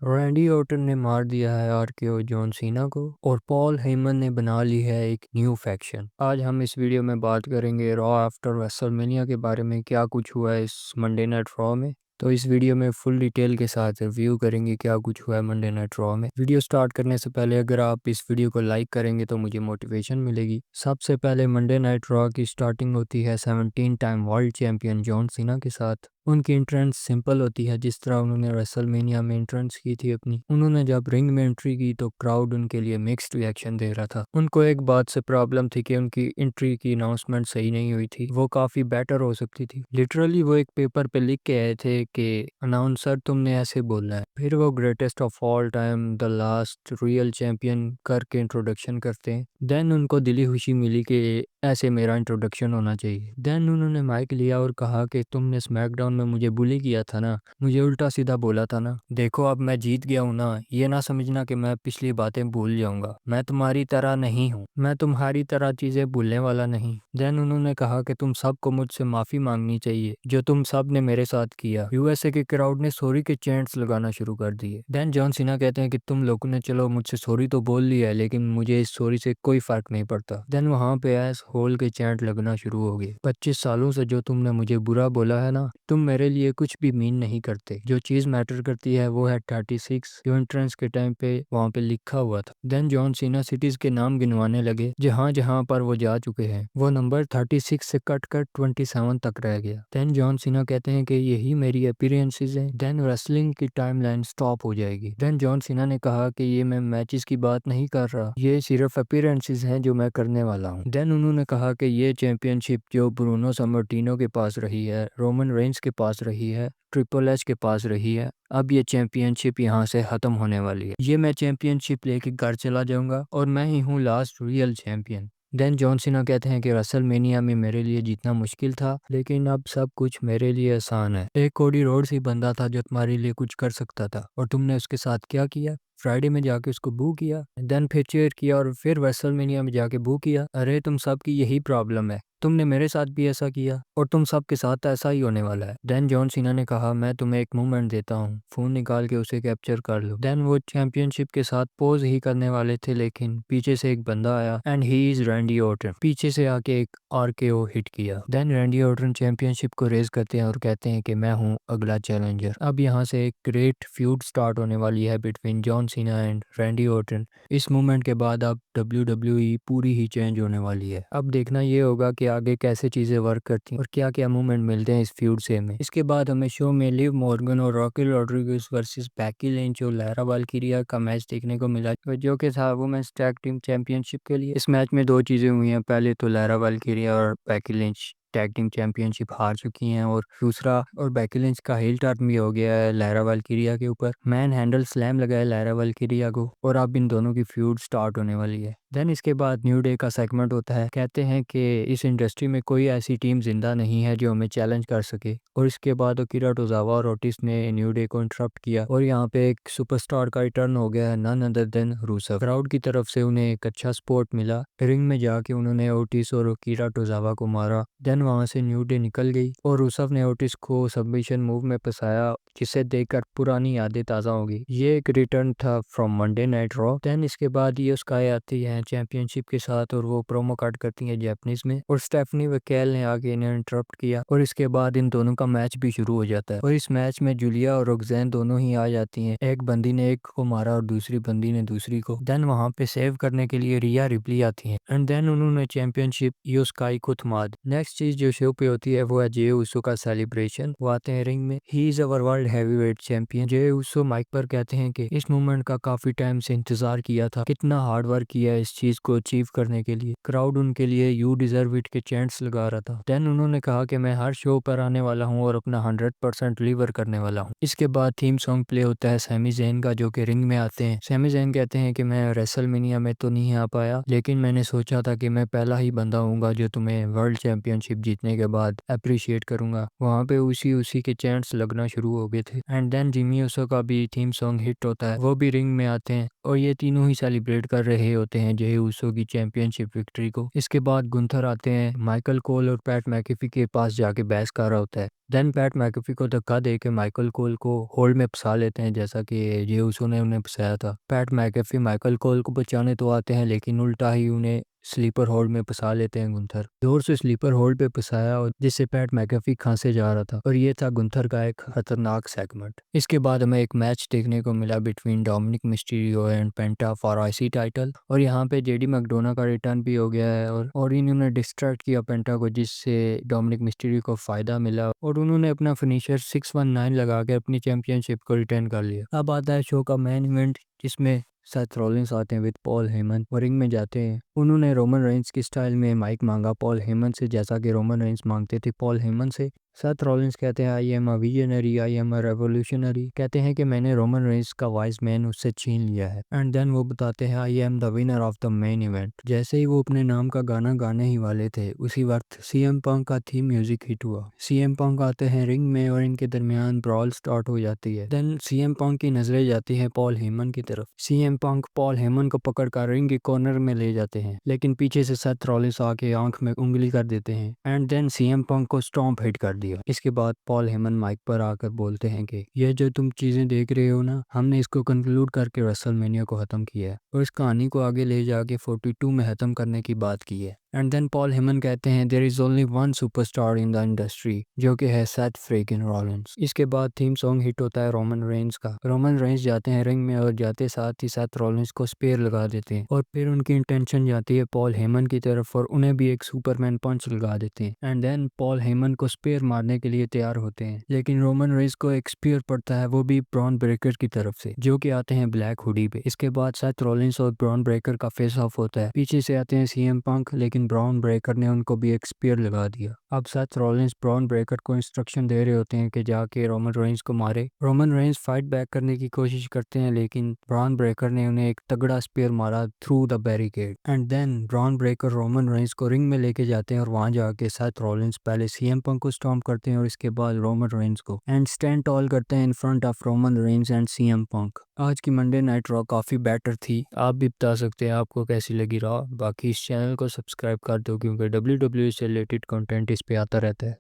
Randy Orton ने मार दिया है आरकेओ जॉन सीना को और पॉल हेमन ने बना ली है एक न्यू फैक्शन। आज हम इस वीडियो में बात करेंगे रॉ आफ्टर रेसलमेनिया के बारे में, क्या कुछ हुआ है इस मंडे नाइट रॉ में। तो इस वीडियो में फुल डिटेल के साथ रिव्यू करेंगे क्या कुछ हुआ है मंडे नाइट रॉ में। वीडियो स्टार्ट करने से पहले अगर आप इस वीडियो को लाइक करेंगे तो मुझे मोटिवेशन मिलेगी। सबसे पहले मंडे नाइट रॉ की स्टार्टिंग होती है 17 time world champion John Cena के साथ। उनकी एंट्रेंस सिंपल होती है, जिस तरह उन्होंने रेसलमेनिया में एंट्रेंस की थी अपनी। उन्होंने जब रिंग में एंट्री की तो क्राउड उनके लिए मिक्स्ड रिएक्शन दे रहा था। उनको एक बात से प्रॉब्लम थी कि उनकी एंट्री की अनाउंसमेंट सही नहीं हुई थी, वो काफ़ी बेटर हो सकती थी। लिटरली वो एक पेपर पे लिख के आए थे कि अनाउंसर तुमने ऐसे बोलना है। फिर वो greatest of all time the last real champion करके इंट्रोडक्शन करते हैं। देन उनको दिली खुशी मिली कि ऐसे मेरा इंट्रोडक्शन होना चाहिए। देन उन्होंने माइक लिया और कहा कि तुमने स्मैकडाउन में मुझे बुली किया था ना, मुझे उल्टा सीधा बोला था ना, देखो अब मैं जीत गया हूँ ना, ये ना समझना कि मैं पिछली बातें भूल जाऊंगा। मैं तुम्हारी तरह नहीं हूँ, मैं तुम्हारी तरह चीजें भूलने वाला नहीं। देन उन्होंने कहा कि तुम सबको मुझसे माफी मांगनी चाहिए जो तुम सब ने मेरे साथ किया। यूएसए के क्राउड ने सॉरी के चैंट्स लगाना शुरू कर दिए। देन जॉन सीना कहते हैं कि तुम लोगों ने चलो मुझसे सॉरी तो बोल लिया है, लेकिन मुझे इस सॉरी से कोई फर्क नहीं पड़ता। देन वहां पे एस होल के चैंट लगना शुरू हो गए। 25 सालों से जो तुमने मुझे बुरा बोला है ना, तुम मेरे लिए कुछ भी मीन नहीं करते। जो चीज मैटर करती है वो है 36, जो एंट्रेंस के टाइम पे वहां पे लिखा हुआ था। देन जॉन सीना सिटीज के नाम गिनवाने लगे जहां जहां पर वो जा चुके हैं। वो नंबर 36 से कट कर 27 तक रह गया। देन जॉन सीना कहते हैं कि यही मेरी अपीयरेंसेस है, देन रेसलिंग की टाइमलाइन स्टॉप हो जाएगी। देन जॉन सीना ने कहा कि ये मैं मैचेस की बात नहीं कर रहा, ये सिर्फ अपीयरेंसेस हैं जो मैं करने वाला हूँ। देन उन्होंने कहा कि ये चैंपियनशिप जो ब्रूनो समर्टिनो के पास रही है, रोमन रेंस के पास रही है, ट्रिपल एच के पास रही है, अब ये चैंपियनशिप यहाँ से खत्म होने वाली है। ये मैं चैंपियनशिप लेके घर चला जाऊंगा और मैं ही हूँ last real champion. Then John Cena कहते हैं कि रेसलमेनिया में मेरे लिए जीतना मुश्किल था, लेकिन अब सब कुछ मेरे लिए आसान है। एक कोडी रोड्स ही बंदा था जो तुम्हारे लिए कुछ कर सकता था, और तुमने उसके साथ क्या किया? फ्राइडे में जाके उसको बू किया, देन फिर चेयर किया, और फिर रेसलमेनिया में जाके बू किया। अरे तुम सबकी यही प्रॉब्लम है, तुमने मेरे साथ भी ऐसा किया और तुम सबके साथ ऐसा ही होने वाला है। देन जॉन सीना ने कहा मैं तुम्हें एक मूवमेंट देता हूँ, फोन निकाल के उसे कैप्चर कर लो। देन वो चैंपियनशिप के साथ पोज ही करने वाले थे, लेकिन पीछे से एक बंदा आया and he is Randy Orton. पीछे से आके एक आरकेओ हिट किया। देन रैंडी ऑर्टन चैंपियनशिप को रेज करते हैं और कहते हैं कि मैं हूँ अगला चैलेंजर। अब यहाँ से एक ग्रेट फ्यूड स्टार्ट होने वाली है between John Cena and Randy Orton. इस मूवमेंट के बाद अब WWE पूरी ही चेंज होने वाली है। अब देखना ये होगा कि आगे कैसे चीजें वर्क करती हैं और क्या क्या मूवमेंट मिलते हैं इस फ्यूड से हमें। इसके बाद हमें शो में लिव मॉर्गन और Rocky Rodriguez versus Becky Lynch और लैरा वाल्किरिया का मैच देखने को मिला, जो कि था वुमेन्स टैग टीम चैंपियनशिप के लिए। इस मैच में दो चीजें हुई हैं, पहले तो लैरा वाल्किरिया और Becky Lynch tag team championship हार चुकी हैं, और दूसरा और बैकी लिंच का हिल टर्न भी हो गया है लैरा वाल्किरिया के ऊपर। मैन हैंडल स्लैम लगा है लैरा वाल्किरिया को, और अब इन दोनों की फ्यूड स्टार्ट होने वाली है। देन इसके बाद न्यू डे का सेगमेंट होता है। कहते हैं कि इस इंडस्ट्री में कोई ऐसी टीम जिंदा नहीं है जो हमें चैलेंज कर सके, और इसके बाद अकीरा टोजावा और ओटिस ने न्यू डे को इंटरप्ट किया, और यहाँ पे एक सुपरस्टार का रिटर्न हो गया है, none other than Rusev. Crowd की तरफ से उन्हें एक अच्छा सपोर्ट मिला। रिंग में जाके उन्होंने ओटिस और अकीरा टोजावा को मारा। देन वहां से न्यू डे निकल गई और रूसेव ने ओटिस को सबमिशन मूव में फंसाया, जिसे देखकर पुरानी यादें ताज़ा हो गई। ये एक रिटर्न था from Monday night Raw. Then इसके बाद ये स्काई आती है चैंपियनशिप के साथ, और वो प्रोमो कार्ड करती है जापानीज में, और स्टेफनी वकेल ने आगे इन्हें इंटरप्ट किया, और इसके बाद इन दोनों का मैच भी शुरू हो जाता है। और इस मैच में जूलिया और रोक्सेन दोनों ही आ जाती हैं। एक बंदी ने एक को मारा और दूसरी बंदी ने दूसरी को। देन वहां पे सेव करने के लिए रिया रिप्ली आती है, एंड देन उन्होंने चैंपियनशिप यो स्काई को थमा दी। नेक्स्ट चीज जो शो पे होती है वो है जे उसो का सेलिब्रेशन। वो आते हैं रिंग में, he is our world heavyweight champion. Jey Uso mic पर कहते हैं कि इस मूवमेंट का काफी टाइम से इंतजार किया था, कितना हार्ड वर्क किया है इस चीज को अचीव करने के लिए। क्राउड उनके लिए यू डिजर्व इट के चैंट्स लगा रहा था। देन उन्होंने कहा कि मैं हर शो पर आने वाला हूँ और अपना 100% डिलीवर करने वाला हूँ। इसके बाद थीम सॉन्ग प्ले होता है सैमी ज़ेन का, जो कि रिंग में आते हैं। सैमी ज़ेन कहते हैं कि मैं रेसलमेनिया में तो नहीं आ पाया, लेकिन मैंने सोचा था कि मैं पहला ही बंदा हूँगा जो तुम्हें वर्ल्ड चैंपियनशिप जीतने के बाद अप्रिशिएट करूंगा। वहाँ पे उसी उसी के चैंट्स लगना शुरू हो गए थे। एंड देन जिमी उसो का भी थीम सॉन्ग हिट होता है, वो भी रिंग में आते हैं, और ये तीनों ही सेलिब्रेट कर रहे होते हैं जे ऊसो की चैंपियनशिप विक्ट्री को। इसके बाद गुंथर आते हैं, माइकल कोल और पैट मैकेफी के पास जाके बहस कर रहा होता है। देन पैट मैकेफी को धक्का दे के माइकल कोल को होल्ड में फंसा लेते हैं, जैसा कि जे ऊसो ने उन्हें फंसाया था। पैट मैकेफी माइकल कोल को बचाने तो आते हैं, लेकिन उल्टा ही उन्हें स्लीपर होल्ड में फंसा लेते हैं गुंथर। जोर से स्लीपर होल्ड पे फंसाया और जिससे पैट मैकेफी खांसे जा रहा था, और ये था गुंथर का एक खतरनाक सेगमेंट। इसके बाद हमें एक मैच देखने को मिला between Dominik Mysterio and penta for IC title, और यहाँ पे जेडी मैकडोना का रिटर्न भी हो गया है और इन्होंने डिस्ट्रैक्ट किया पेंटा को, जिससे डोमिनिक मिस्टीरियो को फायदा मिला और उन्होंने अपना फिनिशर 619 लगा के अपनी चैंपियनशिप को रिटर्न कर लिया। अब आता है शो का मेन इवेंट, जिसमें सेथ रॉलिंस आते हैं विद पॉल हेमन और रिंग में जाते हैं। उन्होंने रोमन रेंस की स्टाइल में माइक मांगा पॉल हेमन से, जैसा कि रोमन रेंस मांगते थे पॉल हेमन से। सेथ रॉलिंस कहते हैं I am a visionary, I am a revolutionary, कहते हैं कि मैंने रोमन रेंस का वाइस मैन उससे छीन लिया है। एंड देन वो बताते हैं I am the winner of the main event. जैसे ही वो अपने नाम का गाना गाने ही वाले थे, उसी वक्त सीएम पंक का थीम म्यूजिक हिट हुआ। सीएम पंक आते हैं रिंग में और इनके दरमियान ब्रॉल स्टार्ट हो जाती है। देन सीएम पंक की नजरें जाती हैं पॉल हेमन की तरफ। सीएम पंक पॉल हेमन को पकड़कर रिंग के कॉर्नर में ले जाते हैं, लेकिन पीछे से सेथ रॉलिंस आके आंख में उंगली कर देते हैं एंड देन सीएम पंक को स्टॉम्प हिट कर दिया। इसके बाद पॉल हेमन माइक पर आकर बोलते हैं कि ये जो तुम चीजें देख रहे हो ना, हमने इसको कंक्लूड करके रेसलमेनिया को खत्म किया है और इस कहानी को आगे ले जाके 42 में खत्म करने की बात की है। एंड देन पॉल हेमन कहते हैं there is only one superstar in the industry, जो कि है सेथ फ्रीकिंग रॉलिंस। इसके बाद थीम सॉन्ग हिट होता है रोमन रेंस का। रोमन रेंस जाते हैं रिंग में और जाते साथ ही सेथ रॉलिंस को स्पेयर लगा देते हैं, और फिर उनकी इंटेंशन जाती है पॉल हेमन की तरफ और उन्हें भी एक सुपरमैन पंच लगा देते हैं। एंड देन पॉल हेमन को स्पेयर मारने के लिए तैयार होते हैं, लेकिन रोमन रेंस को एक स्पेयर पड़ता है, वो भी ब्रॉन ब्रेकर की तरफ से, जो कि आते हैं ब्लैक हुडी पे। इसके बाद सेथ रॉलिंस और ब्रॉन ब्रेकर का फेस ऑफ होता है। पीछे से आते हैं सीएम पंक, लेकिन ब्राउन ब्रेकर ने उनको भी एक स्पीयर लगा दिया। अब सेथ रॉलिंस ब्राउन ब्रेकर को इंस्ट्रक्शन दे रहे होते हैं कि जाके रोमन रेंस को मारे। रोमन रेंस फाइट बैक करने की कोशिश करते हैं, लेकिन ब्राउन ब्रेकर ने उन्हें एक तगड़ा स्पीयर मारा through the barricade. And then Bron Breakker Roman Reigns को रिंग में लेके जाते हैं और वहां जाके सेथ रॉलिंस पहले सीएम पंक को स्टॉम्प करते हैं और इसके बाद रोमन रेंस को, एंड स्टैंड टॉल करते हैं in front of Roman Reigns and CM Punk. आज की मंडे नाइट रॉ काफ़ी बेटर थी। आप भी बता सकते हैं आपको कैसी लगी रॉ। बाकी इस चैनल को सब्सक्राइब कर दो, क्योंकि WWE से रिलेटेड कंटेंट इस पे आता रहता है।